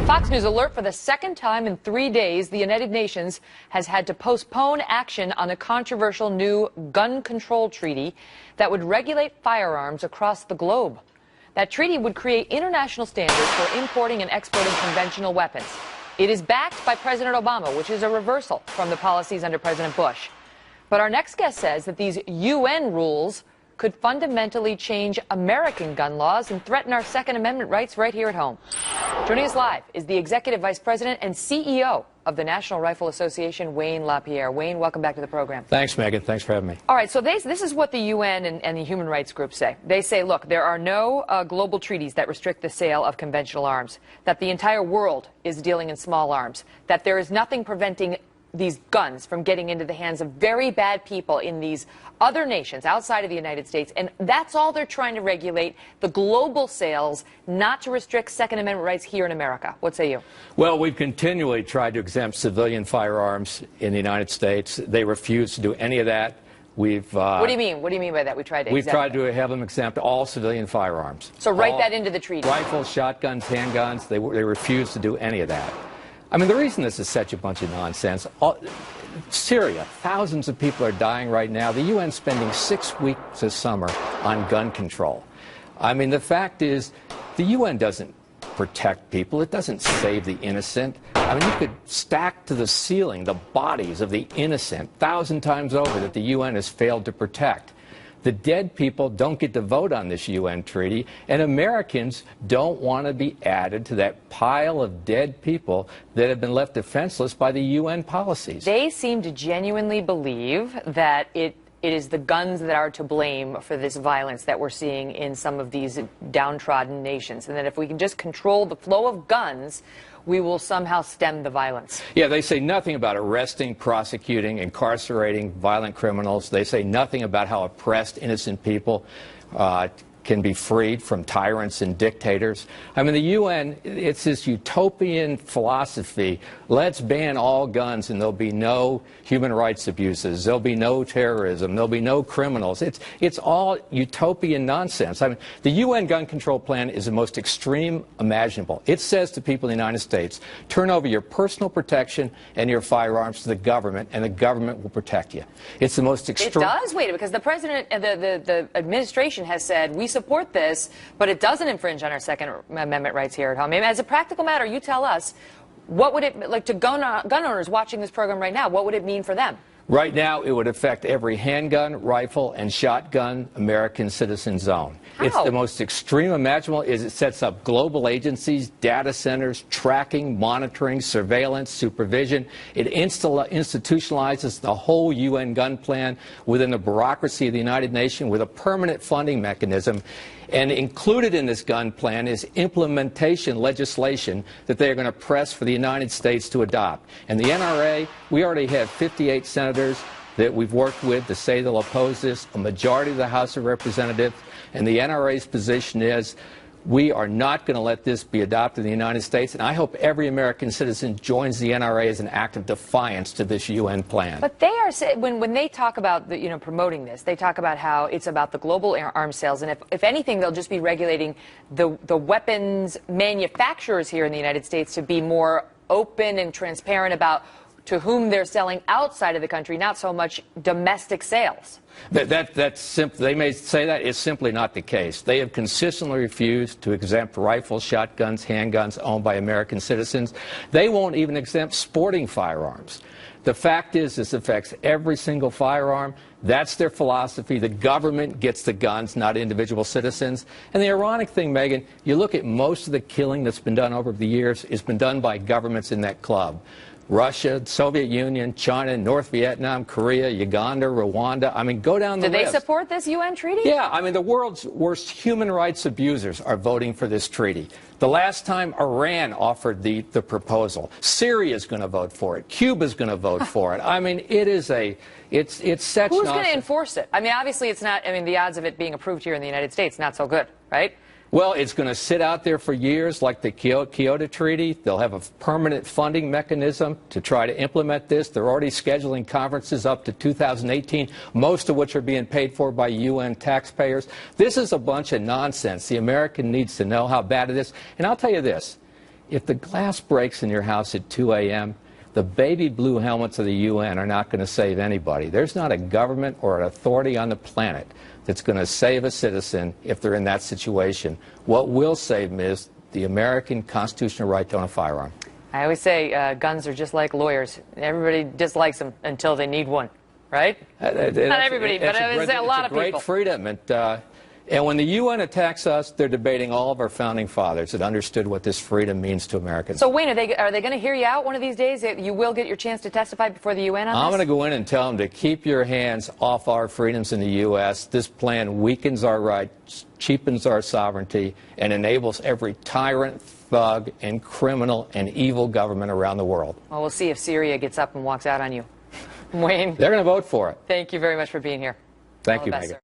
Fox News alert: for the second time in 3 days, the United Nations has had to postpone action on a controversial new gun control treaty that would regulate firearms across the globe. That treaty would create international standards for importing and exporting conventional weapons. It is backed by President Obama, which is a reversal from the policies under President Bush. But our next guest says that these UN rules could fundamentally change American gun laws and threaten our Second Amendment rights right here at home. Joining us live is the Executive Vice President and CEO of the National Rifle Association, Wayne Lapierre. Wayne, welcome back to the program. Thanks, Megan. Thanks for having me. All right, so this is what the UN and the human rights groups say. They say, look, there are no global treaties that restrict the sale of conventional arms, that the entire world is dealing in small arms, that there is nothing preventing these guns from getting into the hands of very bad people in these other nations outside of the United States. And that's all they're trying to regulate, the global sales, not to restrict Second Amendment rights here in America. What say you? Well, we've continually tried to exempt civilian firearms in the United States. They refuse to do any of that. What do you mean? What do you mean by that? We've tried to have them exempt all civilian firearms. So write that into the treaty. Rifles, shotguns, handguns, they refuse to do any of that. I mean, the reason this is such a bunch of nonsense, Syria, thousands of people are dying right now. The UN's spending 6 weeks this summer on gun control. I mean, the fact is, the UN doesn't protect people. It doesn't save the innocent. I mean, you could stack to the ceiling the bodies of the innocent 1,000 times over that the UN has failed to protect. The dead people don't get to vote on this UN treaty, and Americans don't want to be added to that pile of dead people that have been left defenseless by the UN policies. They seem to genuinely believe that it is the guns that are to blame for this violence that we're seeing in some of these downtrodden nations, and that if we can just control the flow of guns, we will somehow stem the violence. Yeah, they say nothing about arresting, prosecuting, incarcerating violent criminals. They say nothing about how oppressed innocent people can be freed from tyrants and dictators. I mean, the UN, it's this utopian philosophy. Let's ban all guns and there'll be no human rights abuses. There'll be no terrorism. There'll be no criminals. It's all utopian nonsense. I mean, the UN gun control plan is the most extreme imaginable. It says to people in the United States, turn over your personal protection and your firearms to the government, and the government will protect you. It's the most extreme. It does? Wait, because the president, the administration has said, we support this, but it doesn't infringe on our Second Amendment rights here at home. I mean, as a practical matter, you tell us, what would it, like, to gun owners watching this program right now, what would it mean for them? Right now, it would affect every handgun, rifle, and shotgun American citizens own. How? It's the most extreme imaginable. It sets up global agencies, data centers, tracking, monitoring, surveillance, supervision. It institutionalizes the whole UN gun plan within the bureaucracy of the United Nations with a permanent funding mechanism. And included in this gun plan is implementation legislation that they are going to press for the United States to adopt. And the NRA, we already have 58 senators that we've worked with to say they'll oppose this, a majority of the House of Representatives. And the NRA's position is we are not going to let this be adopted in the United States. And I hope every American citizen joins the NRA as an act of defiance to this UN plan. But they are, when they talk about promoting this, they talk about how it's about the global arms sales. And if anything, they'll just be regulating the weapons manufacturers here in the United States to be more open and transparent about to whom they're selling outside of the country, not so much domestic sales. That's simple. They may say that. It's simply not the case. They have consistently refused to exempt rifles, shotguns, handguns owned by American citizens. They won't even exempt sporting firearms. The fact is, this affects every single firearm. That's their philosophy. The government gets the guns, not individual citizens. And the ironic thing, Megan, you look at most of the killing that's been done over the years, it's been done by governments in that club. Russia, Soviet Union, China, North Vietnam, Korea, Uganda, Rwanda. I mean, go down the list. Do they support this UN treaty? Yeah, I mean, the world's worst human rights abusers are voting for this treaty. The last time Iran offered the proposal, Syria's going to vote for it. Cuba's going to vote for it. I mean, it's such nonsense. Who's going to enforce it? I mean, obviously it's not, I mean, the odds of it being approved here in the United States, not so good, right? Well, it's going to sit out there for years like the Kyoto Treaty. They'll have a permanent funding mechanism to try to implement this. They're already scheduling conferences up to 2018, most of which are being paid for by UN taxpayers. This is a bunch of nonsense. The American needs to know how bad it is. And I'll tell you this. If the glass breaks in your house at 2 a.m., the baby blue helmets of the UN are not going to save anybody. There's not a government or an authority on the planet that's going to save a citizen if they're in that situation. What will save them is the American constitutional right to own a firearm. I always say guns are just like lawyers. Everybody dislikes them until they need one, right? Not everybody, but I would say a lot of people. It's a great freedom. And when the UN attacks us, they're debating all of our founding fathers that understood what this freedom means to Americans. So, Wayne, are they going to hear you out one of these days? You will get your chance to testify before the UN on this? I'm going to go in and tell them to keep your hands off our freedoms in the U.S. This plan weakens our rights, cheapens our sovereignty, and enables every tyrant, thug, and criminal and evil government around the world. Well, we'll see if Syria gets up and walks out on you. Wayne. They're going to vote for it. Thank you very much for being here. Thank you, Megan.